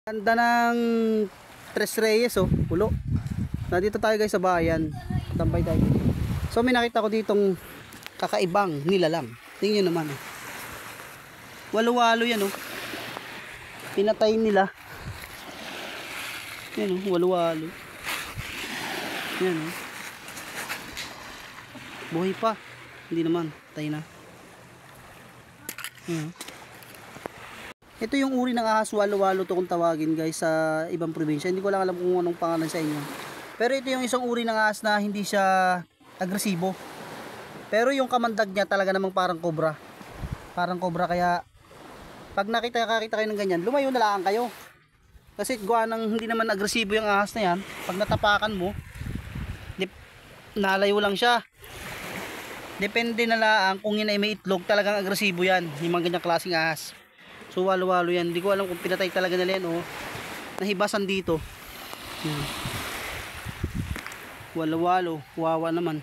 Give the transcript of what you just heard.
Ganda ng Tres Reyes, oh, pulo. Nandito tayo guys sa bayan. Tambay tayo. So may nakita ko ditong kakaibang nilalang. Tingnan nyo naman, oh. Walo-walo yan, oh. Pinatay nila. Yan, oh, walo-walo. Yan, oh. Buhay pa. Hindi naman, patay na. Yan, oh. Ito yung uri ng ahas, walo-walo to kung tawagin guys sa ibang probinsya. Hindi ko lang alam kung anong pangalan sa inyo. Pero ito yung isang uri ng ahas na hindi siya agresibo. Pero yung kamandag niya talaga namang parang cobra. Parang cobra, kaya pag nakita kayo ng ganyan, lumayo na lang kayo. Kasi gawa ng hindi naman agresibo yung ahas na yan. Pag natapakan mo, nalayo lang siya. Depende na lang kung yun ay may itlog, talagang agresibo yan. Yung mga ganyang klaseng ahas. So walo-walo yan. Hindi ko alam kung pinatay talaga nila yan, oh. Nahibasan dito. Walo-walo. Wawa naman.